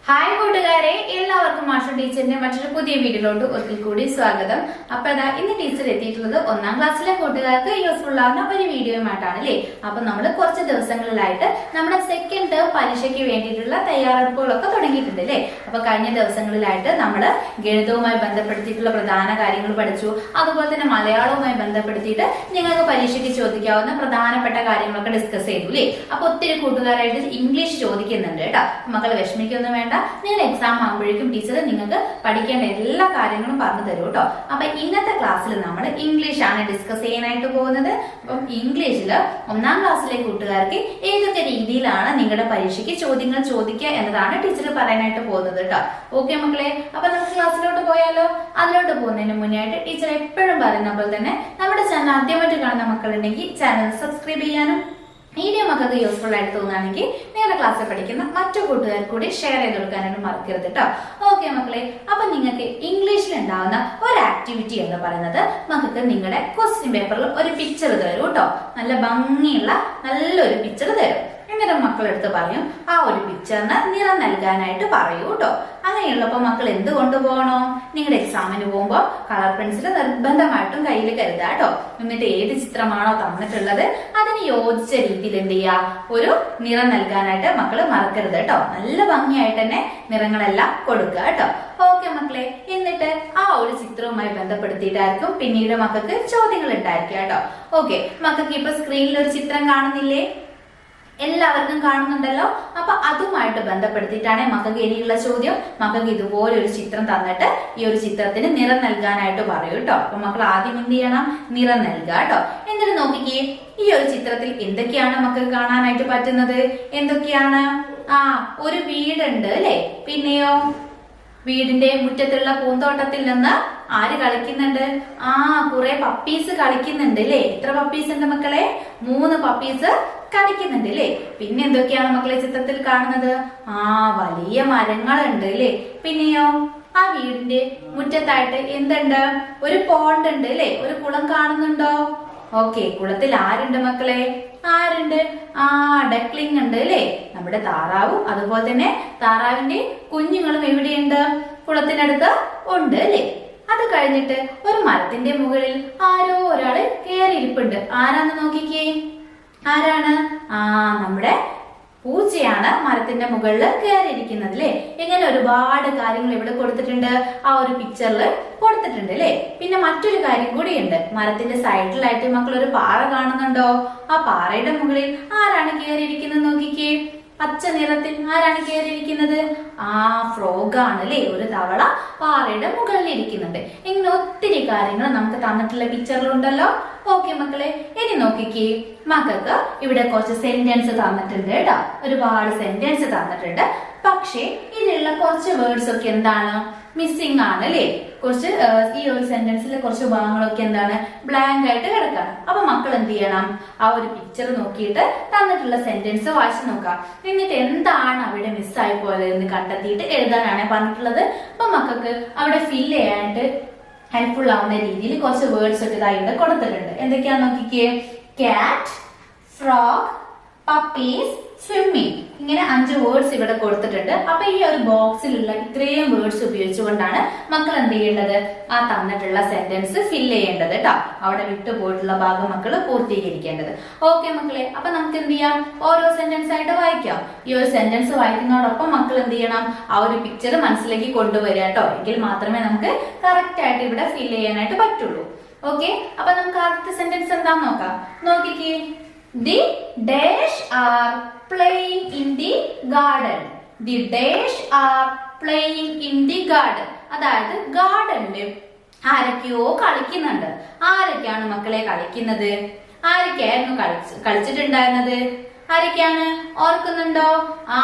Hi കൂട്ടുകാരെ, എല്ലാവർക്കും മാഷ ടീച്ചറിന്റെ മറ്റൊരു പുതിയ വീഡിയോയിലോട്ട് ഒരിക്കൽ കൂടി സ്വാഗതം. അപ്പൊ ഇന്ന് ടീച്ചർ എത്തിയിട്ടുള്ളത് 1ാം ക്ലാസ്സിലെ കൂട്ടുകാർക്ക് യൂസ്ഫുൾ ആവുന്ന ഒരു വീഡിയോയുമായിട്ടാണ് അല്ലേ. അപ്പൊ നമ്മൾ കുറച്ച് ദിവസങ്ങളിലായിട്ട് നമ്മുടെ സെക്കൻഡ് ടേം പരീക്ഷയ്ക്ക് വേണ്ടിയിട്ടുള്ള തയ്യാറെടുപ്പുകളൊക്കെ തുടങ്ങിയിട്ടുണ്ട് അല്ലേ. അപ്പൊ കഴിഞ്ഞ ദിവസങ്ങളിലായിട്ട് നമ്മൾ ഗണിതവുമായി ബന്ധപ്പെടുത്തിയിട്ടുള്ള പ്രധാന കാര്യങ്ങൾ പഠിച്ചു. അതുപോലെ തന്നെ മലയാളവുമായി ബന്ധപ്പെടുത്തിയിട്ട് നിങ്ങൾക്ക് പരീക്ഷയ്ക്ക് ചോദിക്കാവുന്ന പ്രധാനപ്പെട്ട കാര്യങ്ങളൊക്കെ ഡിസ്കസ് ചെയ്തു അല്ലേ. അപ്പൊ ഒത്തിരി കൂട്ടുകാരായിട്ട് ഇംഗ്ലീഷ് ചോദിക്കുന്നുണ്ട് കേട്ടോ. മക്കളെ വിഷമിക്കൊന്നും വേണ്ട, നിങ്ങൾ എക്സാം ആകുമ്പോഴേക്കും ടീച്ചർ നിങ്ങൾക്ക് പഠിക്കേണ്ട എല്ലാ കാര്യങ്ങളും പറഞ്ഞു തരും കേട്ടോ. അപ്പൊ ഇന്നത്തെ ക്ലാസ്സിൽ നമ്മൾ ഇംഗ്ലീഷ് ആണ് ഡിസ്കസ് ചെയ്യാനായിട്ട് പോകുന്നത്. അപ്പം ഇംഗ്ലീഷിൽ 1ാം ക്ലാസ്സിലെ കൂട്ടുകാർക്ക് ഏതൊക്കെ രീതിയിലാണ് നിങ്ങളുടെ പരീക്ഷയ്ക്ക് ചോദ്യങ്ങൾ ചോദിക്കുക എന്നതാണ് ടീച്ചർ പറയാനായിട്ട് പോകുന്നത് കേട്ടോ. ഓക്കെ മക്കളെ, അപ്പൊ നമുക്ക് ക്ലാസ്സിലോട്ട് പോയാലോ. അതിലോട്ട് പോകുന്നതിന് മുന്നേ ആയിട്ട് ടീച്ചർ എപ്പോഴും പറയുന്ന പോലെ തന്നെ നമ്മുടെ ചാനൽ ആദ്യമായിട്ട് കാണുന്ന മക്കളുണ്ടെങ്കിൽ ചാനൽ സബ്സ്ക്രൈബ് ചെയ്യാനും വീഡിയോ മക്കൾക്ക് യൂസ്ഫുൾ ആയിട്ട് തോന്നുകയാണെങ്കിൽ നിങ്ങളുടെ ക്ലാസ്സിൽ പഠിക്കുന്ന മറ്റു കൂട്ടുകാർ കൂടി ഷെയർ ചെയ്ത് കൊടുക്കാനായിട്ട് മറക്കരുത് കേട്ടോ. ഓക്കെ മക്കളെ, അപ്പൊ നിങ്ങൾക്ക് ഇംഗ്ലീഷിൽ ഉണ്ടാവുന്ന ഒരു ആക്ടിവിറ്റി എന്ന് പറയുന്നത് മക്കൾക്ക് നിങ്ങളുടെ ക്വസ്റ്റ്യൻ പേപ്പറിൽ ഒരു പിക്ചർ തരും കേട്ടോ. നല്ല ഭംഗിയുള്ള നല്ലൊരു പിക്ചർ തരും. എന്നിട്ട് മക്കളെടുത്ത് പറയും ആ ഒരു പിക്ചറിന് നിറം നൽകാനായിട്ട് പറയൂ കേട്ടോ. അങ്ങനെയുള്ളപ്പോ മക്കൾ എന്ത് കൊണ്ടുപോകണോ? നിങ്ങളുടെ എക്സാമിന് പോകുമ്പോൾ കളർ പെൻസിൽ നിർബന്ധമായിട്ടും കയ്യിൽ കരുതുക കേട്ടോ. എന്നിട്ട് ഏത് ചിത്രമാണോ തന്നിട്ടുള്ളത് അതിന് യോജിച്ച രീതിയിൽ എന്ത് ചെയ്യുക, ഒരു നിറം നൽകാനായിട്ട് മക്കള് മറക്കരുത് കേട്ടോ. നല്ല ഭംഗിയായിട്ട് തന്നെ നിറങ്ങളെല്ലാം കൊടുക്കുക കേട്ടോ. ഓക്കെ മക്കളെ, എന്നിട്ട് ആ ഒരു ചിത്രവുമായി ബന്ധപ്പെടുത്തിയിട്ടായിരിക്കും പിന്നീട് മക്കൾക്ക് ചോദ്യങ്ങൾ ഉണ്ടായിരിക്കുക കേട്ടോ. ഓക്കെ, മക്കൾക്ക് ഇപ്പൊ സ്ക്രീനിൽ ഒരു ചിത്രം കാണുന്നില്ലേ? എല്ലാവർക്കും കാണുന്നുണ്ടല്ലോ. അപ്പൊ അതുമായിട്ട് ബന്ധപ്പെടുത്തിയിട്ടാണ് മക്കൾക്ക് ഇനിയുള്ള ചോദ്യം. മക്കൾക്ക് ഇതുപോലെ ഒരു ചിത്രം തന്നിട്ട് ഈ ഒരു ചിത്രത്തിന് നിറം നൽകാനായിട്ട് പറയൂ കേട്ടോ. അപ്പൊ മക്കൾ ആദ്യം എന്ത് ചെയ്യണം? നിറം നൽകുക കേട്ടോ. എന്നിട്ട് നോക്കിക്കേ, ഈ ഒരു ചിത്രത്തിൽ എന്തൊക്കെയാണ് മക്കൾക്ക് കാണാനായിട്ട് പറ്റുന്നത്? എന്തൊക്കെയാണ്? ഒരു വീടുണ്ട് അല്ലെ. പിന്നെയോ വീടിന്റെ മുറ്റത്തുള്ള പൂന്തോട്ടത്തിൽ നിന്ന് ആര് കളിക്കുന്നുണ്ട്? കുറെ പപ്പീസ് കളിക്കുന്നുണ്ട് അല്ലേ. എത്ര പപ്പീസ് ഉണ്ട് മക്കളെ? 3 പപ്പീസ് കളിക്കുന്നുണ്ട് അല്ലേ. പിന്നെ എന്തൊക്കെയാണ് മക്കളെ ചിത്രത്തിൽ കാണുന്നത്? വലിയ മരങ്ങളുണ്ട് അല്ലേ. പിന്നെയോ ആ വീടിന്റെ മുറ്റത്തായിട്ട് എന്തുണ്ട്? ഒരു പോണ്ട് ഉണ്ട് അല്ലേ. ഒരു കുളം കാണുന്നുണ്ടോ? ഓക്കെ, കുളത്തിൽ ആരുണ്ട് മക്കളെ? ആരുണ്ട്? ഡക്ലിംഗ് ഉണ്ട് അല്ലേ. നമ്മുടെ താറാവും അതുപോലെ തന്നെ താറാവിന്റെ കുഞ്ഞുങ്ങളും എവിടെയുണ്ട്? കുളത്തിനടുത്ത് ഉണ്ട് അല്ലേ. അത് കഴിഞ്ഞിട്ട് ഒരു മരത്തിന്റെ മുകളിൽ ആരോ ഒരാള് കയറിയിരിപ്പുണ്ട്. ആരാന്ന് നോക്കിക്കേ. ആരാണ്? നമ്മുടെ പൂച്ചയാണ് മരത്തിന്റെ മുകളിൽ കയറിയിരിക്കുന്നത് അല്ലെ. ഇങ്ങനെ ഒരുപാട് കാര്യങ്ങൾ ഇവിടെ കൊടുത്തിട്ടുണ്ട്, ആ ഒരു പിക്ചറിൽ കൊടുത്തിട്ടുണ്ട് അല്ലെ. പിന്നെ മറ്റൊരു കാര്യം കൂടിയുണ്ട്. മരത്തിന്റെ സൈഡിലായിട്ട് മക്കൾ ഒരു പാറ കാണുന്നുണ്ടോ? ആ പാറയുടെ മുകളിൽ ആരാണ് കയറിയിരിക്കുന്നത് നോക്കിക്കേ. പച്ച നിറത്തിൽ ആരാണ് കയറിയിരിക്കുന്നത്? ഫ്രോഗ് ആണ് അല്ലെ. ഒരു തവള പാറയുടെ മുകളിൽ ഇരിക്കുന്നുണ്ട്. ഇങ്ങനെ ഒത്തിരി കാര്യങ്ങൾ നമുക്ക് തന്നിട്ടുള്ള പിക്ചറിലുണ്ടല്ലോ. ഓക്കെ മക്കളെ, ഇനി നോക്കിക്കേ, മക്കൾക്ക് ഇവിടെ കുറച്ച് സെന്റൻസ് തന്നിട്ടുണ്ട് കേട്ടോ. ഒരുപാട് സെന്റൻസ് തന്നിട്ടുണ്ട്. പക്ഷേ ഇതിലുള്ള കുറച്ച് വേർഡ്സ് ഒക്കെ എന്താണ്? മിസ്സിംഗ് ആണ് അല്ലേ. കുറച്ച് ഈ ഒരു സെന്റൻസിലെ കുറച്ച് ഭാഗങ്ങളൊക്കെ എന്താണ്? ബ്ലാങ്ക് ആയിട്ട് കിടക്കാണ്. അപ്പൊ മക്കൾ എന്ത് ചെയ്യണം? ആ ഒരു പിക്ചർ നോക്കിയിട്ട് തന്നിട്ടുള്ള സെന്റൻസ് വായിച്ചു നോക്കാം. എന്നിട്ട് എന്താണ് അവിടെ മിസ്സായി പോയത് എന്ന് കണ്ടെത്തിയിട്ട് എഴുതാനാണ് പറഞ്ഞിട്ടുള്ളത്. അപ്പൊ മക്കൾക്ക് അവിടെ ഫില്ല് ചെയ്യാനായിട്ട് ഹെൽപ്ഫുൾ ആവുന്ന രീതിയിൽ കുറച്ച് വേർഡ്സ് ഒക്കെ ഇതായിട്ട് കൊടുത്തിട്ടുണ്ട്. എന്തൊക്കെയാ നോക്കിക്കേ. Cat, frog, puppies, swimming. ഇങ്ങനെ 5 വേർഡ്സ് ഇവിടെ കൊടുത്തിട്ടുണ്ട്. അപ്പൊ ഈ ഒരു ബോക്സിലുള്ള ഇത്രയും വേർഡ്സ് ഉപയോഗിച്ചുകൊണ്ടാണ് മക്കൾ എന്ത് ചെയ്യേണ്ടത്? ആ തന്നിട്ടുള്ള സെന്റൻസ് ഫില്ല് ചെയ്യേണ്ടത് കേട്ടോ. അവിടെ വിട്ടുപോയിട്ടുള്ള ഭാഗം മക്കൾ പൂർത്തീകരിക്കേണ്ടത്. ഓക്കെ മക്കളെ, അപ്പൊ നമുക്ക് എന്ത് ചെയ്യാം? ഓരോ സെന്റൻസ് ആയിട്ട് വായിക്കാം. ഈ ഒരു സെന്റൻസ് വായിക്കുന്നതോടൊപ്പം മക്കൾ എന്ത് ചെയ്യണം? ആ ഒരു പിക്ചർ മനസ്സിലേക്ക് കൊണ്ടുവരിക കേട്ടോ. എങ്കിൽ മാത്രമേ നമുക്ക് കറക്റ്റ് ആയിട്ട് ഇവിടെ ഫില്ല് ചെയ്യാനായിട്ട് പറ്റുള്ളൂ. ഓക്കെ, അപ്പൊ നമുക്ക് ആദ്യത്തെ സെന്റൻസ് എന്താന്ന് നോക്കാം. നോക്കിക്കേ. The dash are playing in the garden. The dash are playing in the garden. അതായത് ഗാർഡനില് ആരൊക്കെയോ കളിക്കുന്നുണ്ട്. ആരൊക്കെയാണ് മക്കളെ കളിക്കുന്നത്? ആരൊക്കെയായിരുന്നു കളിച്ചിട്ടുണ്ടായിരുന്നത്? ആരൊക്കെയാണ്? ഓർക്കുന്നുണ്ടോ?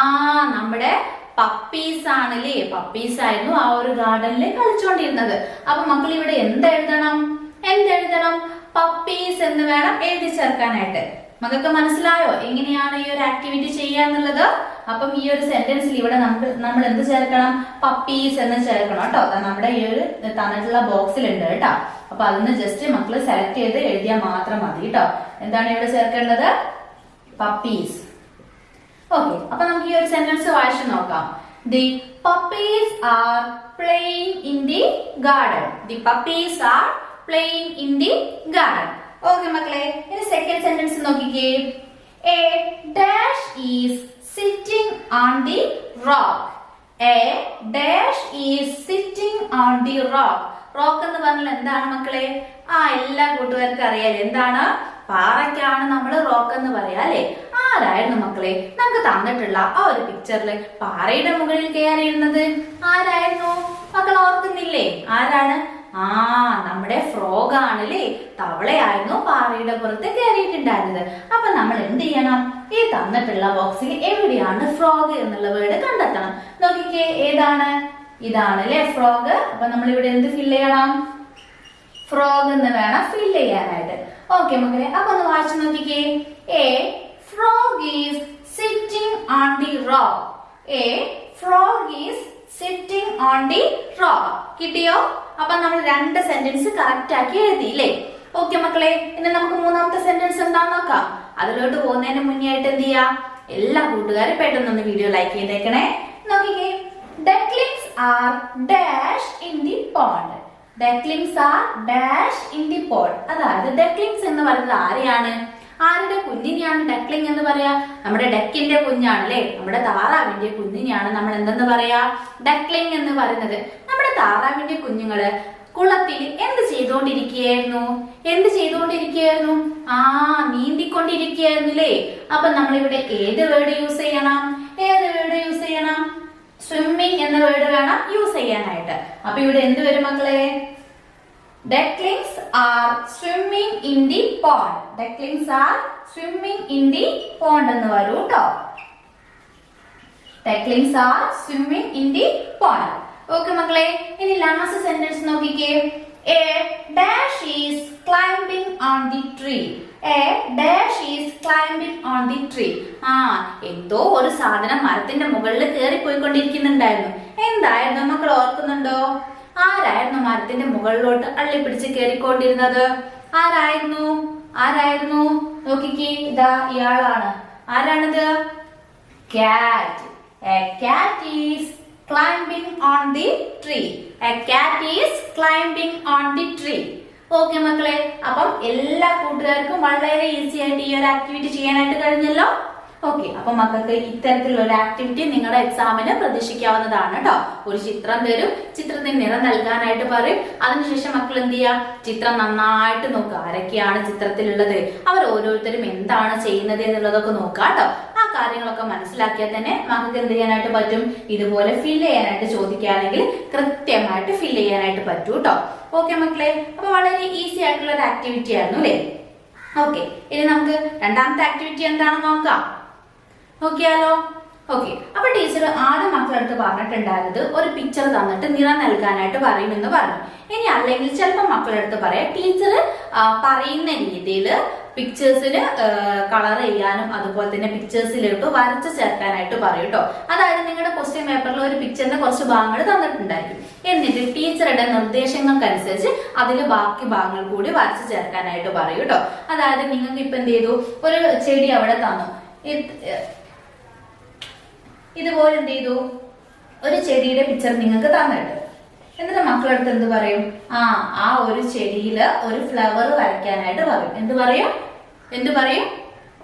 നമ്മുടെ പപ്പീസ് ആണല്ലേ. പപ്പീസ് ആയിരുന്നു ആ ഒരു ഗാർഡനിൽ കളിച്ചുകൊണ്ടിരുന്നത്. അപ്പൊ മക്കൾ ഇവിടെ എന്തെഴുതണം? പപ്പീസ് എന്ന് വേണം എഴുതി ചേർക്കാനായിട്ട്. മക്കൾക്ക് മനസ്സിലായോ എങ്ങനെയാണ് ഈ ഒരു ആക്ടിവിറ്റി ചെയ്യാന്നുള്ളത്? അപ്പം ഈ ഒരു സെന്റൻസിൽ ഇവിടെ നമ്മൾ എന്ത് ചേർക്കണം? പപ്പീസ് എന്ന് ചേർക്കണം കേട്ടോ. നമ്മുടെ ഈ ഒരു തന്നിട്ടുള്ള ബോക്സിൽ ഉണ്ട് കേട്ടോ. അപ്പൊ അതൊന്ന് ജസ്റ്റ് മക്കള് സെലക്ട് ചെയ്ത് എഴുതിയാൽ മാത്രം മതി കേട്ടോ. എന്താണ് ഇവിടെ ചേർക്കേണ്ടത്? പപ്പീസ്. ഓക്കെ, അപ്പൊ നമുക്ക് ഈ ഒരു സെന്റൻസ് വായിച്ചു നോക്കാം. The puppies are playing in the garden. The puppies are playing in the garden. Okay മക്കളെ, ഇനി സെക്കൻഡ് സെന്റൻസ് നോക്കിക്കേ. A dash is sitting on the rock. A dash is sitting on the rock. Rock എന്ന് പറഞ്ഞാൽ എന്താണ് മക്കളെ? എല്ലാ കൂട്ടുകാർക്കും അറിയാലേ എന്താണ്? പാറയ്ക്കാണ് നമ്മൾ റോക്ക് എന്ന് പറയാ അല്ലെ? ആരായിരുന്നു മക്കളെ നമുക്ക് തന്നിട്ടുള്ള ആ ഒരു പിക്ചറിൽ പാറയുടെ മുകളിൽ കയറിയിരുന്നത്? ആരായിരുന്നു മക്കൾ ഓർക്കുന്നില്ലേ? ആരാണ്? നമ്മുടെ ഫ്രോഗ് ആണല്ലേ, തവളയായിരുന്നു പാറയുടെ പുറത്ത് കയറിയിട്ടുണ്ടായിരുന്നത്. അപ്പൊ നമ്മൾ എന്ത് ചെയ്യണം? ഈ തന്നിട്ടുള്ള ബോക്സിൽ എവിടെയാണ് ഫ്രോഗ് എന്നുള്ള വേർഡ് കണ്ടെത്തണം. നോക്കിക്കേ, ഏതാണ്? ഇതാണ് അല്ലെ ഫ്രോഗ്. അപ്പൊ നമ്മൾ ഇവിടെ എന്ത് ഫില്ല് ചെയ്യണം? ഫ്രോഗ് എന്ന് വേണം ഫില്ല് ചെയ്യാനായിട്ട്. ഓക്കെ മക്കളെ, അപ്പൊ ഒന്ന് വായിച്ചു നോക്കിക്കേ. A frog is sitting on the rock. A frog is sitting on the rock. കിട്ടിയോ? അപ്പൊ നമ്മൾ രണ്ട് സെന്റൻസ് കറക്റ്റ് ആക്കി എഴുതിയില്ലേ? ഓക്കെ മക്കളെ, ഇനി നമുക്ക് മൂന്നാമത്തെ സെന്റൻസ് എന്താന്ന് നോക്കാം. അതിലോട്ട് പോകുന്നതിന് മുന്നേ ആയിട്ട് എന്ത് ചെയ്യാം? എല്ലാ കൂട്ടുകാരും പെട്ടെന്നൊന്ന് വീഡിയോ ലൈക്ക് ചെയ്തേക്കണേ. നോക്കിക്കേ, ducklings are dash in the pond. Ducklings are dash in the pond. അതായത് ducklings എന്ന് പറയുന്നത് ആരെയാണ്? ആരുടെ കുഞ്ഞിനെയാണ് ഡക്ലിംഗ് എന്ന് പറയാ? നമ്മുടെ ഡക്കിന്റെ കുഞ്ഞാണ് അല്ലെ, നമ്മുടെ താറാവിന്റെ കുഞ്ഞിനെയാണ് നമ്മൾ എന്തെന്ന് പറയാ? ഡക്ലിംഗ് എന്ന് പറയുന്നത്. നമ്മുടെ താറാവിന്റെ കുഞ്ഞുങ്ങള് കുളത്തിൽ എന്ത് ചെയ്തുകൊണ്ടിരിക്കുകയായിരുന്നു? നീന്തിക്കൊണ്ടിരിക്കുകയായിരുന്നു അല്ലേ? അപ്പൊ നമ്മളിവിടെ ഏത് വേർഡ് യൂസ് ചെയ്യണം? സ്വിമ്മിങ് എന്ന വേർഡ് വേണം യൂസ് ചെയ്യാനായിട്ട്. അപ്പൊ ഇവിടെ എന്ത് വരും മക്കളെ? Ducklings are swimming in the pond. Ducklings are swimming in the pond എന്ന് വരൂ ട്ടോ. Ducklings are swimming in the pond. Okay മക്കളെ, ഇനി ലാസ്റ്റ് സെന്റൻസ് നോക്കിക്കേ. A dash is climbing on the tree. A dash is climbing on the tree. എന്തോ ഒരു സാധനം മരത്തിന്റെ മുകളിൽ കയറി പോയിക്കൊണ്ടിരിക്കുന്നുണ്ടായിരുന്നു. എന്തായിരുന്നു മക്കൾ ഓർക്കുന്നുണ്ടോ? ആരായിരുന്നു മരത്തിന്റെ മുകളിലോട്ട് അള്ളിപ്പിടിച്ച് കയറിക്കൊണ്ടിരുന്നത്? ആരായിരുന്നു? നോക്കിക്കേ, ഇതാ ഇയാളാണ്. ആരാണിത്? കാറ്റ്. A cat is climbing on the tree. A cat is climbing on the tree. Okay മക്കളെ, അപ്പം എല്ലാ കൂട്ടുകാർക്കും വളരെ ഈസി ആയിട്ട് ഈ ഒരു ആക്ടിവിറ്റി ചെയ്യാനായിട്ട് കഴിഞ്ഞല്ലോ. ഓക്കെ, അപ്പൊ മക്കൾക്ക് ഇത്തരത്തിലുള്ള ഒരു ആക്ടിവിറ്റി നിങ്ങളുടെ എക്സാമിന് പ്രതീക്ഷിക്കാവുന്നതാണ് കേട്ടോ. ഒരു ചിത്രം തരും, ചിത്രത്തിന് നിറം നൽകാനായിട്ട് പറയും. അതിനുശേഷം മക്കൾ എന്ത് ചെയ്യാ? ചിത്രം നന്നായിട്ട് നോക്കുക. ആരൊക്കെയാണ് ചിത്രത്തിലുള്ളത്, അവർ ഓരോരുത്തരും എന്താണ് ചെയ്യുന്നത് എന്നുള്ളതൊക്കെ നോക്കുക കേട്ടോ. ആ കാര്യങ്ങളൊക്കെ മനസ്സിലാക്കിയാൽ തന്നെ മക്കൾക്ക് എന്ത് ചെയ്യാനായിട്ട് പറ്റും? ഇതുപോലെ ഫില്ല് ചെയ്യാനായിട്ട് ചോദിക്കുകയാണെങ്കിൽ കൃത്യമായിട്ട് ഫില്ല് ചെയ്യാനായിട്ട് പറ്റൂ കേട്ടോ. ഓക്കെ മക്കളെ, അപ്പൊ വളരെ ഈസി ആയിട്ടുള്ള ഒരു ആക്ടിവിറ്റി ആയിരുന്നു അല്ലേ? ഓക്കെ, ഇനി നമുക്ക് രണ്ടാമത്തെ ആക്ടിവിറ്റി എന്താണെന്ന് നോക്കാം. നോക്കിയാലോ? ഓക്കെ, അപ്പൊ ടീച്ചർ ആദ്യം മക്കളടുത്ത് പറഞ്ഞിട്ടുണ്ടായിരുന്നത് ഒരു പിക്ചർ തന്നിട്ട് നിറം നൽകാനായിട്ട് പറയുമെന്ന് പറഞ്ഞു. ഇനി അല്ലെങ്കിൽ ചിലപ്പോൾ മക്കളടുത്ത് പറയാം ടീച്ചർ പറയുന്ന രീതിയിൽ പിക്ചേഴ്സിന് കളർ ചെയ്യാനും അതുപോലെ തന്നെ പിക്ചേഴ്സിലോട്ട് വരച്ച് ചേർക്കാനായിട്ട് പറയും കേട്ടോ. അതായത് നിങ്ങളുടെ ക്വസ്റ്റ്യൻ പേപ്പറിൽ ഒരു പിക്ചറിന്റെ കുറച്ച് ഭാഗങ്ങൾ തന്നിട്ടുണ്ടായിരിക്കും. എന്നിട്ട് ടീച്ചറുടെ നിർദ്ദേശങ്ങൾക്കനുസരിച്ച് അതിൽ ബാക്കി ഭാഗങ്ങൾ കൂടി വരച്ച് ചേർക്കാനായിട്ട് പറയും കേട്ടോ. അതായത് നിങ്ങൾക്ക് ഇപ്പൊ എന്ത് ചെയ്തു? ഒരു ചെടി അവിടെ തന്നു. ഇതുപോലെ എന്ത് ചെയ്തു? ഒരു ചെടിയുടെ പിക്ചർ നിങ്ങൾക്ക് തന്നിട്ട് എന്നിട്ട് മക്കളടുത്ത് എന്ത് പറയും? ആ ഒരു ചെടിയില് ഒരു ഫ്ലവർ വരയ്ക്കാനായിട്ട് പറയും. എന്ത് പറയും?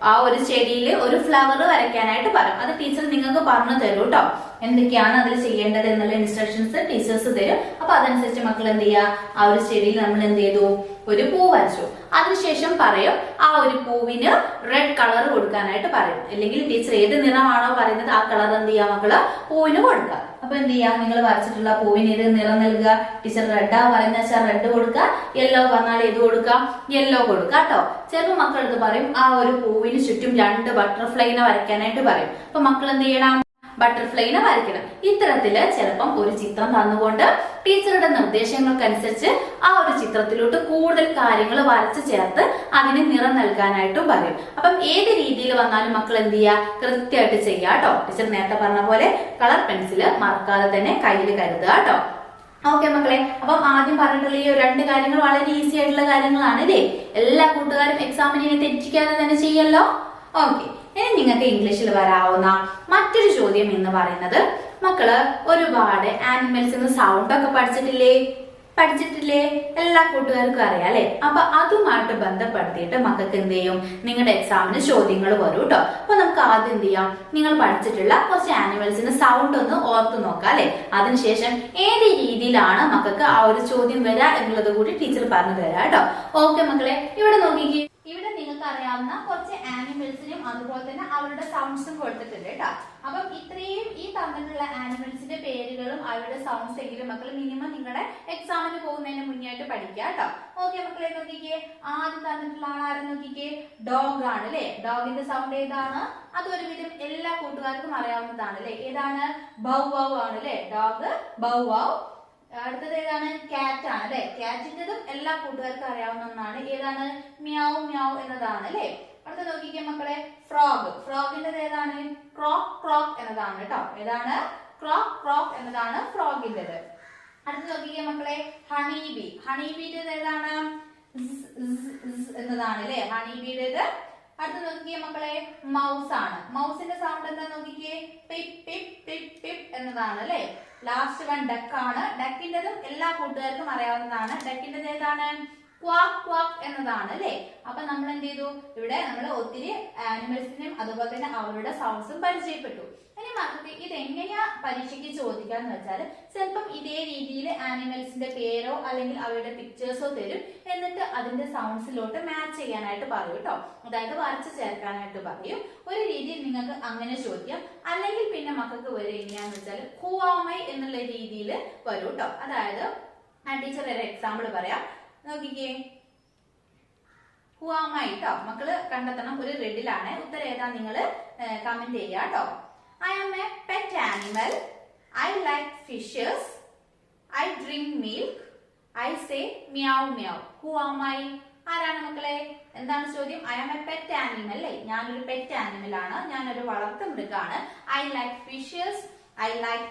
ആ ഒരു ചെടിയിൽ ഒരു ഫ്ലവർ വരയ്ക്കാനായിട്ട് പറയും. അത് ടീച്ചർ നിങ്ങൾക്ക് പറഞ്ഞു തരും കേട്ടോ. എന്തൊക്കെയാണ് അതിൽ ചെയ്യേണ്ടത് എന്നുള്ള ഇൻസ്ട്രക്ഷൻസ് ടീച്ചേഴ്സ് തരും. അപ്പൊ അതനുസരിച്ച് മക്കൾ എന്ത് ചെയ്യുക? ആ ഒരു ചെടിയിൽ നമ്മൾ എന്ത് ചെയ്തു? ഒരു പൂ വരച്ചു. അതിനുശേഷം പറയും ആ ഒരു പൂവിന് റെഡ് കളർ കൊടുക്കാനായിട്ട് പറയും. അല്ലെങ്കിൽ ടീച്ചർ ഏത് നിറമാണോ പറയുന്നത് ആ കളർ എന്ത് ചെയ്യാ മക്കള്? പൂവിന് കൊടുക്കുക. അപ്പൊ എന്ത് ചെയ്യാ? നിങ്ങൾ വരച്ചിട്ടുള്ള പൂവിന് ഏത് നിറം നൽകുക? ടീച്ചർ റെഡാ പറയുന്ന വെച്ചാൽ റെഡ് കൊടുക്കുക, യെല്ലോ പറഞ്ഞാൽ ഏത് കൊടുക്കാം? യെല്ലോ കൊടുക്കുക കേട്ടോ. ചിലപ്പോൾ മക്കളടുത്ത് പറയും ആ ഒരു പൂവിന് ചുറ്റും 2 ബട്ടർഫ്ലൈനെ വരയ്ക്കാനായിട്ട് പറയും. അപ്പൊ മക്കൾ എന്ത് ചെയ്യണം? ബട്ടർഫ്ലൈനെ വരയ്ക്കണം. ഇത്തരത്തില് ചിലപ്പം ഒരു ചിത്രം തന്നുകൊണ്ട് ടീച്ചറുടെ നിർദ്ദേശങ്ങൾക്കനുസരിച്ച് ആ ഒരു ചിത്രത്തിലോട്ട് കൂടുതൽ കാര്യങ്ങൾ വരച്ച് ചേർത്ത് അതിന് നിറം നൽകാനായിട്ടും പറയും. അപ്പം ഏത് രീതിയിൽ വന്നാലും മക്കൾ എന്ത് ചെയ്യുക? കൃത്യമായിട്ട് ചെയ്യുക കേട്ടോ. ടീച്ചർ നേരത്തെ പറഞ്ഞ പോലെ കളർ പെൻസില് മറക്കാതെ തന്നെ കയ്യിൽ കരുതുക കേട്ടോ. ഓക്കെ മക്കളെ, അപ്പം ആദ്യം പറഞ്ഞിട്ടുള്ള ഈ 2 കാര്യങ്ങൾ വളരെ ഈസി ആയിട്ടുള്ള കാര്യങ്ങളാണ് അല്ലേ? എല്ലാ കൂട്ടുകാരും എക്സാമിനെ തെറ്റിക്കാതെ തന്നെ ചെയ്യല്ലോ. ഓക്കെ, ഇനി നിങ്ങൾക്ക് ഇംഗ്ലീഷിൽ വരാവുന്ന മറ്റൊരു ചോദ്യം എന്ന് പറയുന്നത് മക്കള് ഒരുപാട് ആനിമൽസിന് സൗണ്ട് ഒക്കെ പഠിച്ചിട്ടില്ലേ? എല്ലാ കൂട്ടുകാർക്കും അറിയാം അല്ലെ? അപ്പൊ അതുമായിട്ട് ബന്ധപ്പെടുത്തിയിട്ട് മക്കൾക്ക് എന്ത് ചെയ്യും, നിങ്ങളുടെ എക്സാമിന് ചോദ്യങ്ങൾ വരും കേട്ടോ. അപ്പൊ നമുക്ക് ആദ്യം എന്ത് ചെയ്യാം, നിങ്ങൾ പഠിച്ചിട്ടുള്ള കുറച്ച് ആനിമൽസിന് സൗണ്ട് ഒന്ന് ഓർത്തു നോക്കാം അല്ലെ? അതിനുശേഷം ഏത് രീതിയിലാണ് മക്കൾക്ക് ആ ഒരു ചോദ്യം വരാ എന്നുള്ളത് കൂടി ടീച്ചർ പറഞ്ഞു തരാം കേട്ടോ. ഓക്കെ മക്കളെ, ഇവിടെ നോക്കിക്കേ. ഇവിടെ നിങ്ങൾക്ക് അറിയാവുന്ന കുറച്ച് ആനിമൽസിനും അതുപോലെ തന്നെ അവരുടെ സൗണ്ട്സും കൊടുത്തിട്ടുണ്ട് കേട്ടോ. അപ്പം ഇത്രയും ഈ തന്നിട്ടുള്ള ആനിമൽസിന്റെ പേരുകളും അവരുടെ സൗണ്ട്സ് എങ്കിലും മക്കൾ മിനിമം നിങ്ങളുടെ എക്സാമിന് പോകുന്നതിന് മുന്നേ ആയിട്ട് പഠിക്കുക കേട്ടോ. ഓക്കെ മക്കളെ, നോക്കിക്കേ. ആദ്യം തന്നിട്ടുള്ള ആളാരും നോക്കിക്കേ, ഡോഗ് ആണ് അല്ലെ? ഡോഗിന്റെ സൗണ്ട് ഏതാണ്? അത് ഒരുവിധം എല്ലാ കൂട്ടുകാർക്കും അറിയാവുന്നതാണ് അല്ലെ? ഏതാണ്? ബൗ ബൗ ആണ് അല്ലെ? Dog bow bow. അടുത്തത് ഏതാണ്? കാറ്റ് ആണ് അല്ലെ? കാറ്റിന്റെതും എല്ലാ കൂട്ടുകാർക്കും അറിയാവുന്ന ഒന്നാണ്. ഏതാണ്? മ്യാവ് മ്യാവ് എന്നതാണ് അല്ലെ? അടുത്ത നോക്കിക്കേ മക്കളെ, ഫ്രോഗ്. ഫ്രോഗിന്റെത് ഏതാണ്? ക്രോക്ക് ക്രോക്ക് എന്നതാണ് കേട്ടോ. ഏതാണ്? ക്രോക്ക് ക്രോക്ക് എന്നതാണ് ഫ്രോഗിന്റെത്. അടുത്ത നോക്കിക്കേ മക്കളെ, ഹണി ബി. ഹണി ബീന്റേത് ഏതാണ്? എന്നതാണ് അല്ലെ? ഹണി ബീയുടേത്. അടുത്ത നോക്കിക്കേ മക്കളെ, മൗസ് ആണ്. മൗസിന്റെ സൗണ്ട് എന്താ നോക്കിക്കേ, പിപ് പിപ് പിപ് പിപ് എന്നതാണ് അല്ലെ? ലാസ്റ്റ് വൺ ഡക്ക് ആണ്. ഡക്കിന്റെതും എല്ലാ കൂട്ടുകാർക്കും അറിയാവുന്നതാണ്. ഡക്കിന്റേത് ഏതാണ്? ക്വാക്ക് ക്വാക്ക് എന്നതാണ് അല്ലെ? അപ്പൊ നമ്മൾ എന്ത് ചെയ്തു, ഇവിടെ നമ്മൾ ഒത്തിരി ആനിമൽസിനെയും അതുപോലെ തന്നെ അവരുടെ സൗണ്ട്സും പരിചയപ്പെട്ടു. ഇനി മക്കൾക്ക് ഇത് എങ്ങനെയാ പരീക്ഷയ്ക്ക് ചോദിക്കാന്ന് വെച്ചാൽ, ചിലപ്പം ഇതേ രീതിയിൽ ആനിമൽസിന്റെ പേരോ അല്ലെങ്കിൽ അവരുടെ പിക്ചേഴ്സോ തരും. എന്നിട്ട് അതിന്റെ സൗണ്ട്സിലോട്ട് മാച്ച് ചെയ്യാനായിട്ട് പറയും കേട്ടോ. അതായത് വരച്ച് ചേർക്കാനായിട്ട് പറയും. ഒരു രീതിയിൽ നിങ്ങൾക്ക് അങ്ങനെ ചോദിക്കാം. അല്ലെങ്കിൽ പിന്നെ മക്കൾക്ക് വരും എങ്ങനെയാന്ന് വെച്ചാൽ ഹുവാമൈ എന്നുള്ള രീതിയിൽ വരും കേട്ടോ. അതായത് ടീച്ചർ ഒരു എക്സാമ്പിൾ പറയാം, നോക്കിക്കേ. ഹുവാമൈ ട്ടോ, മക്കള് കണ്ടെത്തണം. ഒരു റെഡിലാണ്. ഉത്തരം ഏതാ നിങ്ങൾ കമന്റ് ചെയ്യാ കേട്ടോ. I am a pet animal. I like fishes. I drink milk. I say meow meow. Who am I? ആരാണ് മക്കളെ? എന്താണ് ചോദ്യം? I am a pet animal അല്ലേ? ഞാനൊരു പെറ്റ് ആനിമൽ ആണ്. ഞാനൊരു വളർത്തു മൃഗാണ്. I like fishes. I like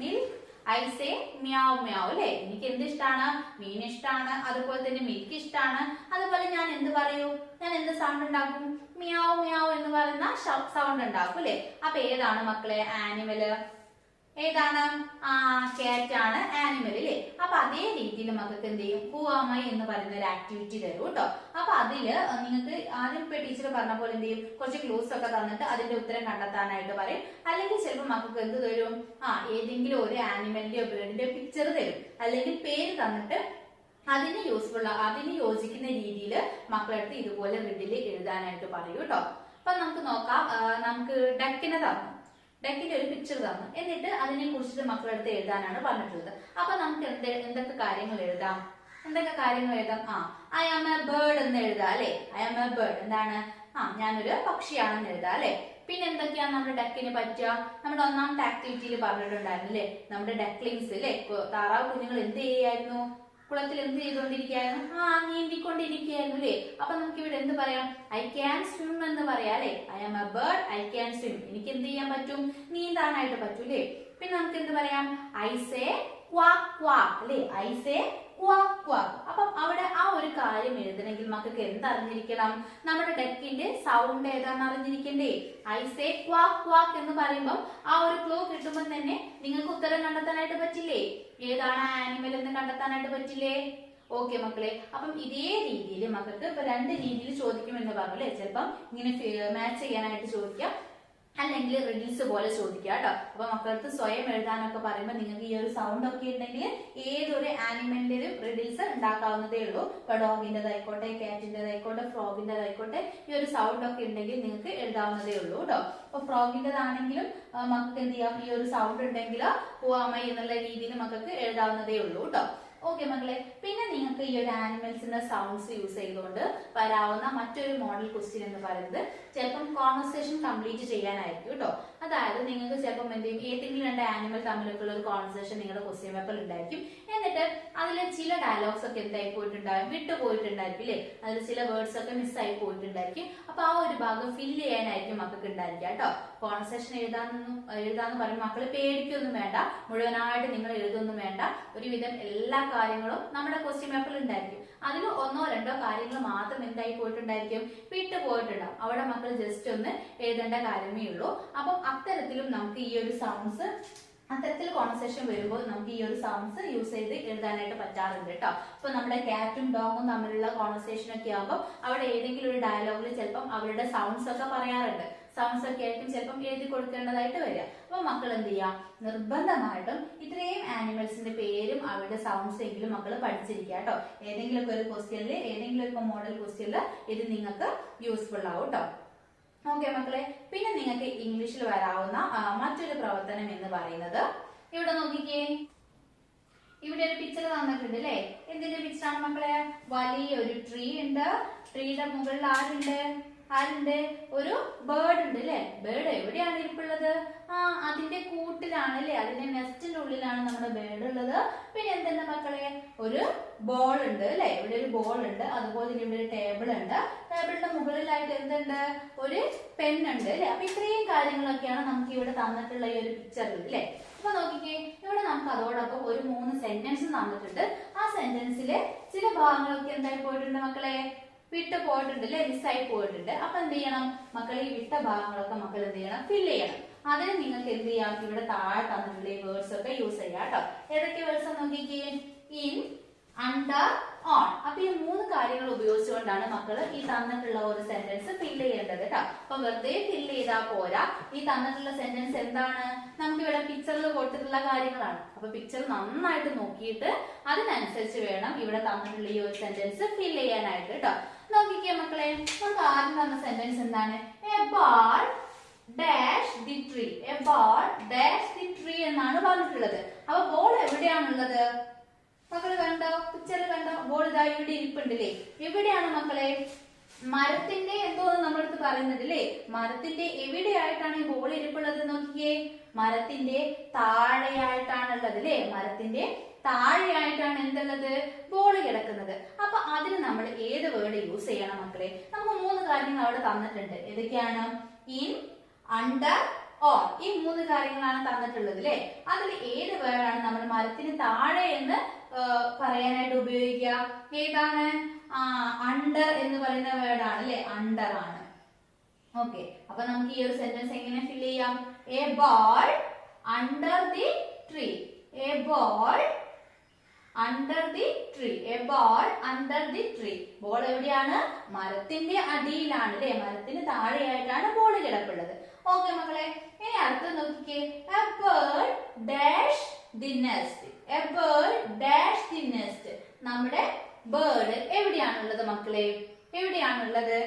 milk. I say meow meow അല്ലേ? എനിക്ക് എന്ത് ഇഷ്ടമാണ്? മീൻ ഇഷ്ടമാണ്. അതുപോലെ തന്നെ മിൽക്ക് ഇഷ്ടമാണ്. അതുപോലെ ഞാൻ എന്ത് പറയൂ? ഞാൻ എന്ത് സൗണ്ട് ഉണ്ടാക്കും? മിയാവ് മിയാവ് എന്ന് പറയുന്ന സൗണ്ട് ഉണ്ടാക്കും അല്ലെ? അപ്പൊ ഏതാണ് മക്കളെ ആനിമല്? ഏതാണ്? കാറ്റ് ആണ് ആനിമൽ അല്ലേ? അപ്പൊ അതേ രീതിയിൽ മക്കൾക്ക് എന്ത് ചെയ്യും, ഹുവാമൈ എന്ന് പറയുന്ന ഒരു ആക്ടിവിറ്റി തരും കേട്ടോ. അപ്പൊ അതില് നിങ്ങൾക്ക് ആദ്യം ഇപ്പൊ ടീച്ചർ പറഞ്ഞ പോലെ എന്ത് ചെയ്യും, കുറച്ച് ക്ലൂസ് ഒക്കെ തന്നിട്ട് അതിന്റെ ഉത്തരം കണ്ടെത്താനായിട്ട് പറയും. അല്ലെങ്കിൽ ചിലപ്പോൾ മക്കൾക്ക് എന്ത് തരും, ഏതെങ്കിലും ഒരു ആനിമലിന്റെയോ ബേർഡിന്റെയോ പിക്ചർ തരും. അല്ലെങ്കിൽ പേര് തന്നിട്ട് അതിന് യൂസ്ഫുൾ അതിന് യോജിക്കുന്ന രീതിയിൽ മക്കളെടുത്ത് ഇതുപോലെ റിഡില് എഴുതാനായിട്ട് പറയൂ കേട്ടോ. അപ്പൊ നമുക്ക് നോക്കാം. നമുക്ക് ഡക്കിനെ തന്നു, ഡക്കിന്റെ ഒരു പിക്ചർ തന്നു, എന്നിട്ട് അതിനെ കുറിച്ചിട്ട് മക്കളെടുത്ത് എഴുതാനാണ് പറഞ്ഞിട്ടുള്ളത്. അപ്പൊ നമുക്ക് എന്തൊക്കെ കാര്യങ്ങൾ എഴുതാം? ഐ ആം എ ബേർഡ് എന്ന് എഴുതാം അല്ലെ? ഐ ആം എ ബേർഡ് എന്താണ്? ഞാനൊരു പക്ഷിയാണെന്ന് എഴുതാം അല്ലെ? പിന്നെ എന്തൊക്കെയാണ് നമ്മുടെ ഡക്കിന് പറ്റുക? നമ്മുടെ ഒന്നാമത്തെ ആക്ടിവിറ്റിയിൽ പറഞ്ഞിട്ടുണ്ടായിരുന്നു അല്ലെ? നമ്മുടെ ഡക്ലിങ്സ് അല്ലെ, താറാവ് കുഞ്ഞുങ്ങൾ എന്ത് ചെയ്യായിരുന്നു? കുളത്തിൽ എന്ത് ചെയ്തുകൊണ്ടിരിക്കുകയായിരുന്നു? നീന്തിക്കൊണ്ടിരിക്കുകയായിരുന്നു അല്ലെ? അപ്പൊ നമുക്ക് ഇവിടെ എന്ത് പറയാം? ഐ ക്യാൻ സ്വിം എന്ന് പറയാം അല്ലെ? I am a bird, I can swim. എനിക്ക് എന്ത് ചെയ്യാൻ പറ്റും? നീന്താനായിട്ട് പറ്റും അല്ലെ? പിന്നെ നമുക്ക് എന്ത് പറയാം? ഐ സേ ക്വാക്ക് ക്വാക്ക് അല്ലെ? I say quack quack. അപ്പം അവിടെ ആ ഒരു കാര്യം എഴുതണമെങ്കിൽ മക്കൾക്ക് എന്തറിഞ്ഞിരിക്കണം? നമ്മുടെ ഡക്കിന്റെ സൗണ്ട് ഏതാണെന്ന് അറിഞ്ഞിരിക്കണ്ടേ? ഐ സേ ക്വാക്ക് ക്വാക്ക് എന്ന് പറയുമ്പോൾ ആ ഒരു ക്ലൂ കിട്ടുമ്പോൾ തന്നെ നിങ്ങൾക്ക് ഉത്തരം കണ്ടെത്താനായിട്ട് പറ്റില്ലേ? ഏതാണ് ആനിമൽ എന്ന് കണ്ടെത്താനായിട്ട് പറ്റില്ലേ? ഓക്കെ മക്കളെ, അപ്പം ഇതേ രീതിയിൽ മക്കൾക്ക് ഇപ്പൊ രണ്ട് രീതിയിൽ ചോദിക്കുമെന്ന് പറഞ്ഞു അല്ലെ? ചിലപ്പം ഇങ്ങനെ മാച്ച് ചെയ്യാനായിട്ട് ചോദിക്കാം, അല്ലെങ്കിൽ റിഡിൽസ് പോലെ ചോദിക്കുക കേട്ടോ. അപ്പൊ മക്കൾക്ക് സ്വയം എഴുതാനൊക്കെ പറയുമ്പോൾ നിങ്ങൾക്ക് ഈ ഒരു സൗണ്ട് ഒക്കെ ഉണ്ടെങ്കിൽ ഏതൊരു ആനിമലിന്റെയും റിഡിൽസ് ഉണ്ടാക്കാവുന്നതേ ഉള്ളൂ. ഇപ്പൊ ഡോഗിന്റേതായിക്കോട്ടെ, കാറ്റിന്റേതായിക്കോട്ടെ, ഫ്രോഗിന്റേതായിക്കോട്ടെ, ഈ ഒരു സൗണ്ട് ഒക്കെ ഉണ്ടെങ്കിൽ നിങ്ങൾക്ക് എഴുതാവുന്നതേ ഉള്ളൂ കേട്ടോ. അപ്പൊ ഫ്രോഗിന്റേതാണെങ്കിലും മക്കൾക്ക് എന്ത് ചെയ്യാം? ഈ ഒരു സൗണ്ട് ഉണ്ടെങ്കിൽ ഹുവാമൈ എന്നുള്ള രീതിയിൽ മക്കൾക്ക് എഴുതാവുന്നതേ ഉള്ളൂ കേട്ടോ. ഓക്കെ മക്കളെ, പിന്നെ നിങ്ങൾക്ക് ഈ ഒരു ആനിമൽസിന്റെ സൗണ്ട്സ് യൂസ് ചെയ്തുകൊണ്ട് വരാവുന്ന മറ്റൊരു മോഡൽ ക്വസ്റ്റ്യൻ എന്ന് പറയുന്നത് ചിലപ്പം കോൺവെർസേഷൻ കംപ്ലീറ്റ് ചെയ്യാനായിരിക്കും കേട്ടോ. അതായത് നിങ്ങൾക്ക് ചിലപ്പം എന്ത് ചെയ്യും, ഏതെങ്കിലും രണ്ട് ആനിമൽ തമ്മിലൊക്കെയുള്ള ഒരു കോൺവെർസേഷൻ നിങ്ങളുടെ ക്വസ്റ്റ്യൻ പേപ്പറിൽ ഉണ്ടായിരിക്കും. എന്നിട്ട് അതിൽ ചില ഡയലോഗ്സ് ഒക്കെ എന്തായി പോയിട്ടുണ്ടാവും, വിട്ടുപോയിട്ടുണ്ടായിരിക്കും അല്ലെ? അതിൽ ചില വേർഡ്സ് ഒക്കെ മിസ്സായി പോയിട്ടുണ്ടായിരിക്കും. അപ്പൊ ആ ഒരു ഭാഗം ഫില്ല് ചെയ്യാനായിരിക്കും മക്കൾക്ക് ഉണ്ടായിരിക്കുക കേട്ടോ. കോൺവെർസേഷൻ എഴുതാന്ന് പറയുമ്പോൾ മക്കള് പേടിക്കൊന്നും വേണ്ട, മുഴുവനായിട്ട് നിങ്ങൾ എഴുതൊന്നും വേണ്ട. ഒരുവിധം എല്ലാ കാര്യങ്ങളും നമ്മുടെ ക്വസ്റ്റ്യൻ പേപ്പറിൽ ഉണ്ടായിരിക്കും. അതിൽ ഒന്നോ രണ്ടോ കാര്യങ്ങൾ മാത്രം എന്തായി പോയിട്ടുണ്ടായിരിക്കും, വിട്ടു പോയിട്ടുണ്ടാവും. അവിടെ മക്കൾ ജസ്റ്റ് ഒന്ന് എഴുതേണ്ട കാര്യമേ ഉള്ളൂ. അപ്പം അത്തരത്തിലും നമുക്ക് ഈ ഒരു സൗണ്ട്സ് അത്തരത്തിൽ കോൺവെർസേഷൻ വരുമ്പോൾ നമുക്ക് ഈ ഒരു സൗണ്ട്സ് യൂസ് ചെയ്ത് എഴുതാനായിട്ട് പറ്റാറുണ്ട് കേട്ടോ. അപ്പൊ നമ്മുടെ ക്യാറ്റും ഡോഗും തമ്മിലുള്ള കോൺവെർസേഷൻ ഒക്കെ ആകുമ്പോൾ അവിടെ ഏതെങ്കിലും ഒരു ഡയലോഗിൽ ചിലപ്പം അവരുടെ സൗണ്ട്സ് ഒക്കെ പറയാറുണ്ട്. സൗണ്ട്സ് ഒക്കെ ആയിരിക്കും ചിലപ്പം എഴുതി കൊടുക്കേണ്ടതായിട്ട് വരിക. അപ്പൊ മക്കൾ എന്ത് ചെയ്യാം, നിർബന്ധമായിട്ടും ഇത്രയും ആനിമൽസിന്റെ പേരും അവരുടെ സൗണ്ട്സ് എങ്കിലും മക്കൾ പഠിച്ചിരിക്കുക കേട്ടോ. ഏതെങ്കിലും ഒരു ക്വസ്റ്റ്യനിൽ, ഏതെങ്കിലും ഒരു മോഡൽ ക്വസ്റ്റ്യനിൽ ഇത് നിങ്ങൾക്ക് യൂസ്ഫുൾ ആവും കേട്ടോ. ഓക്കെ മക്കളെ, പിന്നെ നിങ്ങൾക്ക് ഇംഗ്ലീഷിൽ വരാവുന്ന മറ്റൊരു പ്രവർത്തനം എന്ന് പറയുന്നത്, ഇവിടെ നോക്കിക്കേ, ഇവിടെ ഒരു പിക്ചർ തന്നിട്ടുണ്ട് അല്ലേ. എന്തിന്റെ പിക്ചറാണ് മക്കളെ? വലിയൊരു ട്രീ ഉണ്ട്. ട്രീയുടെ മുകളിൽ ആരുണ്ട്? ഒരു ബേർഡ് ഉണ്ട് അല്ലെ. ബേർഡ് എവിടെയാണ് ഇരിപ്പുള്ളത്? അതിന്റെ കൂട്ടിലാണ് അല്ലെ, അതിന്റെ നെസ്റ്റിന്റെ ഉള്ളിലാണ് നമ്മുടെ ബേർഡ് ഉള്ളത്. പിന്നെ എന്തുണ്ട് മക്കളെ? ഒരു ബോൾ ഉണ്ട് അല്ലെ. ഇവിടെ ഒരു ബോൾ ഉണ്ട്. അതുപോലെ ഇവിടെ ഒരു ടേബിൾ ഉണ്ട്. ടേബിളിന്റെ മുകളിലായിട്ട് എന്തുണ്ട്? ഒരു പെൻ ഉണ്ട് അല്ലെ. അപ്പൊ ഇത്രയും കാര്യങ്ങളൊക്കെയാണ് നമുക്ക് ഇവിടെ തന്നിട്ടുള്ള ഈ ഒരു പിക്ചറിൽ അല്ലെ. അപ്പൊ നോക്കിക്കേ, ഇവിടെ നമുക്ക് അതോടൊപ്പം ഒരു 3 സെന്റൻസ് തന്നിട്ടുണ്ട്. ആ സെന്റൻസിലെ ചില ഭാഗങ്ങളൊക്കെ എന്തായി പോയിട്ടുണ്ട് മക്കളെ? വിട്ട് പോയിട്ടുണ്ട് അല്ലെ, മിസ്സായി പോയിട്ടുണ്ട്. അപ്പൊ എന്ത് ചെയ്യണം മക്കൾ? ഈ വിട്ട ഭാഗങ്ങളൊക്കെ മക്കൾ എന്ത് ചെയ്യണം? ഫില്ല് ചെയ്യണം. അതിന് നിങ്ങൾക്ക് എന്ത് ചെയ്യാം? ഇവിടെ താഴെ തന്നിട്ടുള്ള ഈ വേർഡ്സ് ഒക്കെ യൂസ് ചെയ്യാം കേട്ടോ. ഏതൊക്കെ വേർഡ്സ് നോക്കിക്കേ? In, under, on. അപ്പൊ ഈ 3 കാര്യങ്ങൾ ഉപയോഗിച്ചുകൊണ്ടാണ് മക്കൾ ഈ തന്നിട്ടുള്ള ഒരു സെന്റൻസ് ഫില്ല് ചെയ്യേണ്ടത് കേട്ടോ. അപ്പൊ വെറുതെ ഫില്ല് ചെയ്താൽ പോരാ. ഈ തന്നിട്ടുള്ള സെന്റൻസ് എന്താണ്? നമുക്ക് ഇവിടെ പിക്ചറിൽ കൊടുത്തിട്ടുള്ള കാര്യങ്ങളാണ്. അപ്പൊ പിക്ചർ നന്നായിട്ട് നോക്കിയിട്ട് അതിനനുസരിച്ച് വേണം ഇവിടെ തന്നിട്ടുള്ള ഈ ഒരു സെന്റൻസ് ഫില്ല് ചെയ്യാനായിട്ട് കേട്ടോ. നോക്കിക്കേ മക്കളെ, നമുക്ക് ആദ്യം തന്ന സെന്റൻസ് എന്താണ്? A bird dash the tree. A bird dash the tree എന്നാണ് പറഞ്ഞിട്ടുള്ളത്. അപ്പൊ ബോൾ എവിടെയാണുള്ളത്? മക്കള് കണ്ടോ? പിക്ചർ കണ്ടോ? ബോൾ ഇതാ ഇവിടെ ഇരിപ്പുണ്ടല്ലേ. എവിടെയാണ് മക്കളെ? മരത്തിന്റെ എന്തോന്ന് നമ്മളടുത്ത് പറയുന്നത് അല്ലേ. മരത്തിന്റെ എവിടെയായിട്ടാണ് ഈ ബോൾ ഇരിപ്പുള്ളത്? നോക്കിയേ, മരത്തിന്റെ താഴെയായിട്ടാണുള്ളത് അല്ലേ. മരത്തിന്റെ താഴെയായിട്ടാണ് എന്തുള്ളത്? ബോൾ കിടക്കുന്നത്. അപ്പൊ അതിന് നമ്മൾ ഏത് വേർഡ് യൂസ് ചെയ്യണം മക്കളെ? നമുക്ക് 3 കാര്യങ്ങൾ അവിടെ തന്നിട്ടുണ്ട്. ഏതൊക്കെയാണ്? In, under, on. ഈ 3 കാര്യങ്ങളാണ് തന്നിട്ടുള്ളത് അല്ലെ. അതിൽ ഏത് വേർഡാണ് നമ്മൾ മരത്തിന് താഴെ എന്ന് പറയാനായിട്ട് ഉപയോഗിക്കുക? ഏതാണ്? അണ്ടർ എന്ന് പറയുന്ന വേർഡാണ് അല്ലെ. അണ്ടർ ആണ്. ഓക്കെ, അപ്പൊ നമുക്ക് ഈ ഒരു സെന്റൻസ് എങ്ങനെ ഫില്ല് ചെയ്യാം? A bird under the tree. A bird under the tree. A ball under the tree. Ball എവിടെയാണ്? മരത്തിന്റെ അടിയിലാണ് അല്ലെ. മരത്തിന് താഴെയായിട്ടാണ് ബോൾ കിടപ്പുള്ളത്. ഓക്കെ മക്കളെ, ഇനി അടുത്ത് നോക്കിക്കേ. A bird dash the nest. A bird dash the nest. നമ്മുടെ ബേർഡ് എവിടെയാണുള്ളത് മക്കളെ? എവിടെയാണുള്ളത്?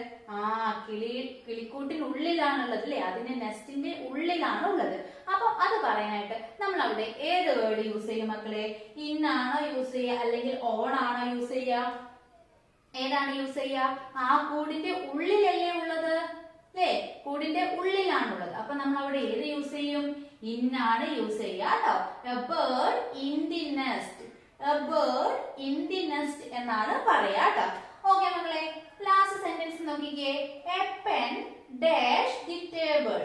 കിളിക്കൂട്ടിനുള്ളിലാണുള്ളത് അല്ലെ. അതിന്റെ നെസ്റ്റിന്റെ ഉള്ളിലാണ് ഉള്ളത്. അപ്പൊ അത് പറയാനായിട്ട് നമ്മൾ അവിടെ ഏത് വേർഡ് യൂസ് ചെയ്യും മക്കളെ? ഇന്നാണോ യൂസ് ചെയ്യുക, അല്ലെങ്കിൽ ഓൺ ആണോ യൂസ് ചെയ്യുക? ഏതാണ് യൂസ് ചെയ്യുക? കൂടിന്റെ ഉള്ളിലല്ലേ ഉള്ളത് അല്ലേ. കൂടിന്റെ ഉള്ളിലാണുള്ളത്. അപ്പൊ നമ്മൾ അവിടെ ഏത് യൂസ് ചെയ്യും? ഇന്നാണ് യൂസ് ചെയ്യുക കേട്ടോ. A bird in the nest. A bird in the nest എന്നാണ് പറയാ കേട്ടോ. ഓക്കെ മക്കളെ, ലാസ്റ്റ് സെന്റൻസ് നോക്കിക്കേ. A pen dash the table.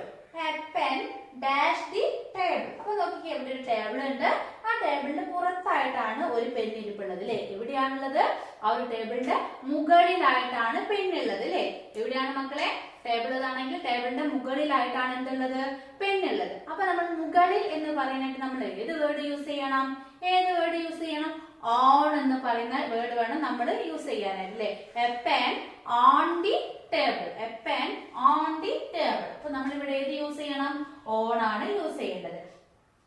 A pen dash the table. അപ്പൊ നോക്കിക്കേ, ഇവിടെ ഒരു ടേബിൾ ഉണ്ട്. ആ ടേബിളിന്റെ പുറത്തായിട്ടാണ് ഒരു പെൻ ഇരിപ്പുള്ളത് അല്ലെ. എവിടെയാണുള്ളത്? ആ ഒരു ടേബിളിന്റെ മുകളിലായിട്ടാണ് പെണ്ണുള്ളത് അല്ലെ. എവിടെയാണ് മക്കളെ? ടേബിൾ ആണെങ്കിൽ ടേബിളിന്റെ മുകളിലായിട്ടാണ് എന്തുള്ളത്? പെണ്ണുള്ളത്. അപ്പൊ നമ്മൾ മുകളിൽ എന്ന് പറയാനായിട്ട് നമ്മൾ ഏത് വേർഡ് യൂസ് ചെയ്യണം? ഏത് വേർഡ് യൂസ് ചെയ്യണം? ഓൺ എന്ന് പറയുന്ന വേർഡ് വേണം നമ്മൾ യൂസ് ചെയ്യാനായിട്ട് അല്ലെ. A pen on the table. A pen on the table. അപ്പൊ നമ്മൾ ഇവിടെ ഏത് യൂസ് ചെയ്യണം? ഓൺ ആണ് യൂസ് ചെയ്യേണ്ടത്.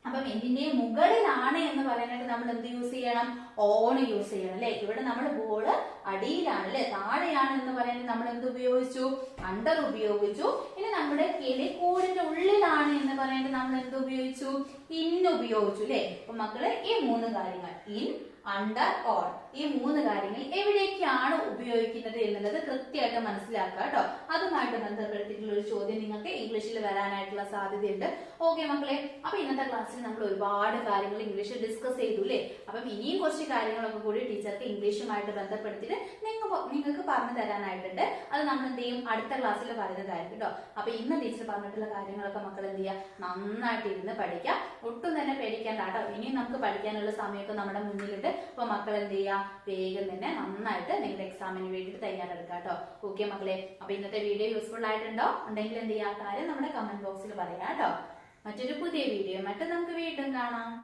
അപ്പം എന്തിന്റെ മുകളിലാണ് എന്ന് പറയാനായിട്ട് നമ്മൾ എന്ത് യൂസ് ചെയ്യണം? ഓൺ യൂസ് ചെയ്യണം അല്ലെ. ഇവിടെ നമ്മൾ ബോള് അടിയിലാണ് അല്ലെ, താഴെയാണ് എന്ന് പറയാനായിട്ട് നമ്മൾ എന്ത് ഉപയോഗിച്ചു? അണ്ടർ ഉപയോഗിച്ചു. ഇനി നമ്മുടെ കിളിക്കൂടിന്റെ ഉള്ളിലാണ് എന്ന് പറയാനായിട്ട് നമ്മൾ എന്ത് ഉപയോഗിച്ചു? ഇൻ ഉപയോഗിച്ചു അല്ലെ. അപ്പൊ മക്കള് ഈ 3 കാര്യങ്ങൾ, ഇൻ, അണ്ടർ, ഓൺ, ഈ 3 കാര്യങ്ങൾ എവിടേക്കാണ് ഉപയോഗിക്കുന്നത് എന്നുള്ളത് കൃത്യമായിട്ട് മനസ്സിലാക്കുക കേട്ടോ. അതുമായിട്ട് ബന്ധപ്പെടുത്തിയിട്ടുള്ള ഒരു ചോദ്യം നിങ്ങൾക്ക് ഇംഗ്ലീഷിൽ വരാനായിട്ടുള്ള സാധ്യതയുണ്ട്. ഓക്കെ മക്കളെ, അപ്പൊ ഇന്നത്തെ ക്ലാസ്സിൽ നമ്മൾ ഒരുപാട് കാര്യങ്ങൾ ഇംഗ്ലീഷിൽ ഡിസ്കസ് ചെയ്തു അല്ലേ. അപ്പം ഇനിയും കുറച്ച് കാര്യങ്ങളൊക്കെ കൂടി ടീച്ചർക്ക് ഇംഗ്ലീഷുമായിട്ട് ബന്ധപ്പെടുത്തിയിട്ട് നിങ്ങൾക്ക് പറഞ്ഞു തരാനായിട്ടുണ്ട്. അത് നമ്മൾ എന്ത് ചെയ്യും? അടുത്ത ക്ലാസ്സിൽ പറയുന്നതായിരിക്കും കേട്ടോ. അപ്പൊ ഇന്ന് ടീച്ചർ പറഞ്ഞിട്ടുള്ള കാര്യങ്ങളൊക്കെ മക്കൾ എന്ത് ചെയ്യുക? നന്നായിട്ട് ഇരുന്ന് പഠിക്കാം. ഒട്ടും തന്നെ പേടിക്കേണ്ട കേട്ടോ. ഇനിയും നമുക്ക് പഠിക്കാനുള്ള സമയമൊക്കെ നമ്മുടെ മുന്നിലുണ്ട്. അപ്പൊ മക്കൾ എന്ത് ചെയ്യുക? വേഗം തന്നെ നന്നായിട്ട് നിങ്ങളുടെ എക്സാമിന് വേണ്ടിയിട്ട് തയ്യാറെടുക്കുക കേട്ടോ. ഓക്കെ മക്കളെ, അപ്പൊ ഇന്നത്തെ വീഡിയോ യൂസ്ഫുൾ ആയിട്ടുണ്ടോ? ഉണ്ടെങ്കിൽ എന്ത് ചെയ്യുക? കാര്യം നമ്മുടെ കമന്റ് ബോക്സിൽ പറയാം കേട്ടോ. മറ്റൊരു പുതിയ വീഡിയോ നമുക്ക് വീണ്ടും കാണാം.